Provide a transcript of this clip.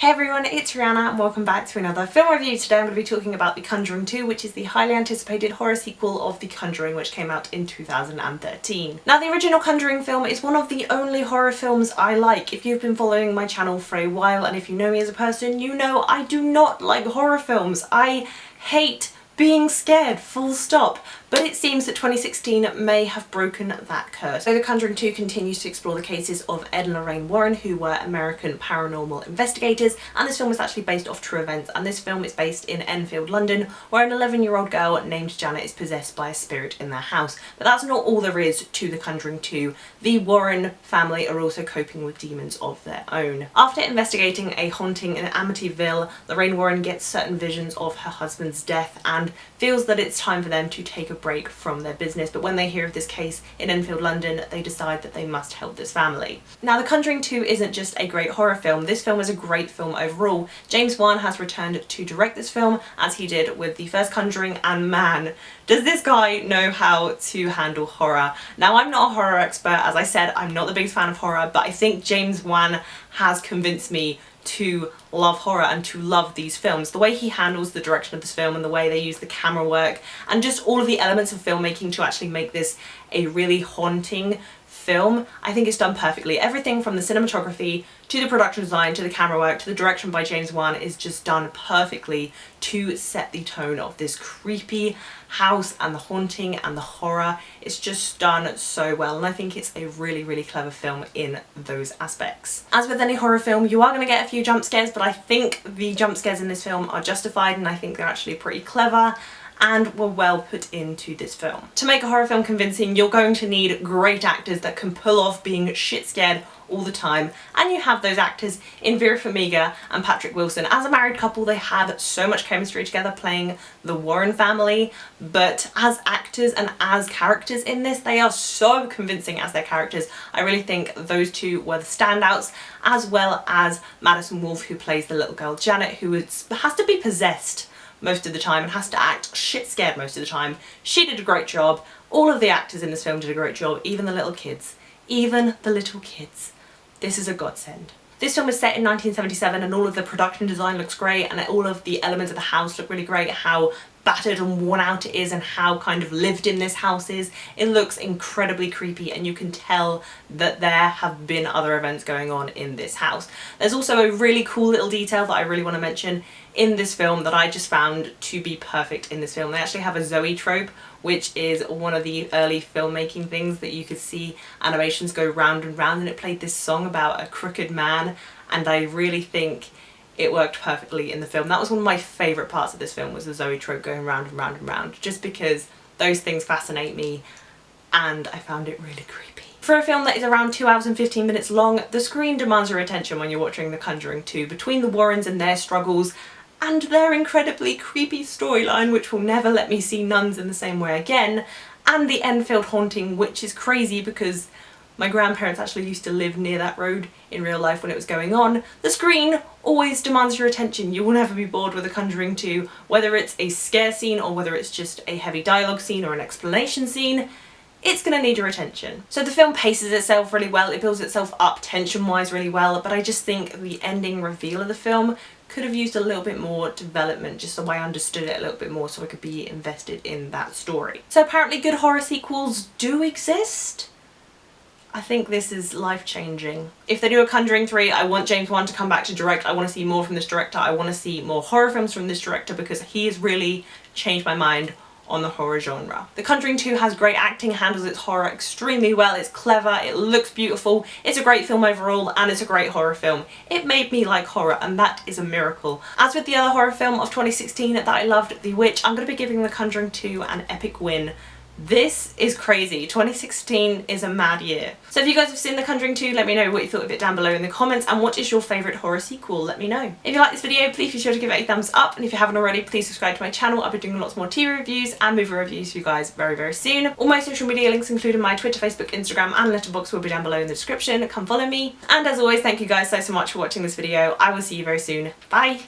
Hey everyone, it's Rihanna and welcome back to another film review. Today I'm going to be talking about The Conjuring 2, which is the highly anticipated horror sequel of The Conjuring, which came out in 2013. Now, the original Conjuring film is one of the only horror films I like. If you've been following my channel for a while and if you know me as a person, you know I do not like horror films. I hate being scared, full stop. But it seems that 2016 may have broken that curse. So The Conjuring 2 continues to explore the cases of Ed and Lorraine Warren, who were American paranormal investigators, and this film is actually based off true events, and this film is based in Enfield, London, where an 11-year-old girl named Janet is possessed by a spirit in their house. But that's not all there is to The Conjuring 2. The Warren family are also coping with demons of their own. After investigating a haunting in Amityville, Lorraine Warren gets certain visions of her husband's death and feels that it's time for them to take a break from their business, but when they hear of this case in Enfield, London, they decide that they must help this family. Now, The Conjuring 2 isn't just a great horror film, this film is a great film overall. James Wan has returned to direct this film, as he did with the first Conjuring, and man, does this guy know how to handle horror. Now, I'm not a horror expert, as I said, I'm not the biggest fan of horror, but I think James Wan has convinced me to love horror and to love these films. The way he handles the direction of this film and the way they use the camera work and just all of the elements of filmmaking to actually make this a really haunting film, I think it's done perfectly. Everything from the cinematography to the production design to the camera work to the direction by James Wan is just done perfectly to set the tone of this creepy house and the haunting and the horror. It's just done so well, and I think it's a really, really clever film in those aspects. As with any horror film, you are going to get a few jump scares, but I think the jump scares in this film are justified, and I think they're actually pretty clever and were well put into this film. To make a horror film convincing, you're going to need great actors that can pull off being shit scared all the time, and you have those actors in Vera Farmiga and Patrick Wilson. As a married couple, they had so much chemistry together playing the Warren family, but as actors and as characters in this, they are so convincing as their characters. I really think those two were the standouts, as well as Madison, Wolfe, who plays the little girl Janet, who has to be possessed most of the time and has to act shit scared most of the time. She did a great job. All of the actors in this film did a great job, even the little kids. Even the little kids. This is a godsend. This film is set in 1977 and all of the production design looks great and all of the elements of the house look really great. How battered and worn out it is and how kind of lived in this house is. It looks incredibly creepy and you can tell that there have been other events going on in this house. There's also a really cool little detail that I really want to mention in this film that I just found to be perfect in this film. They actually have a Zoe trope, which is one of the early filmmaking things that you could see animations go round and round, and it played this song about a crooked man, and I really think it worked perfectly in the film. That was one of my favourite parts of this film, was the Zoe trope going round and round and round, just because those things fascinate me and I found it really creepy. For a film that is around 2 hours and 15 minutes long, the screen demands your attention when you're watching The Conjuring 2. Between the Warrens and their struggles and their incredibly creepy storyline, which will never let me see nuns in the same way again, and the Enfield haunting, which is crazy because my grandparents actually used to live near that road in real life when it was going on, the screen always demands your attention. You will never be bored with The Conjuring 2, whether it's a scare scene or whether it's just a heavy dialogue scene or an explanation scene. It's going to need your attention. So the film paces itself really well, it builds itself up tension-wise really well, but I just think the ending reveal of the film could have used a little bit more development, just so I understood it a little bit more so I could be invested in that story. So apparently good horror sequels do exist. I think this is life-changing. If they do a Conjuring 3, I want James Wan to come back to direct. I want to see more from this director. I want to see more horror films from this director because he has really changed my mind on the horror genre. The Conjuring 2 has great acting, handles its horror extremely well, it's clever, it looks beautiful, it's a great film overall, and it's a great horror film. It made me like horror, and that is a miracle. As with the other horror film of 2016 that I loved, The Witch, I'm going to be giving The Conjuring 2 an epic win. This is crazy. 2016 is a mad year. So if you guys have seen The Conjuring 2, let me know what you thought of it down below in the comments, and what is your favourite horror sequel? Let me know. If you like this video, please be sure to give it a thumbs up, and if you haven't already, please subscribe to my channel. I'll be doing lots more TV reviews and movie reviews for you guys very, very soon. All my social media links, including my Twitter, Facebook, Instagram and Letterboxd, will be down below in the description. Come follow me. And as always, thank you guys so much for watching this video. I will see you very soon. Bye!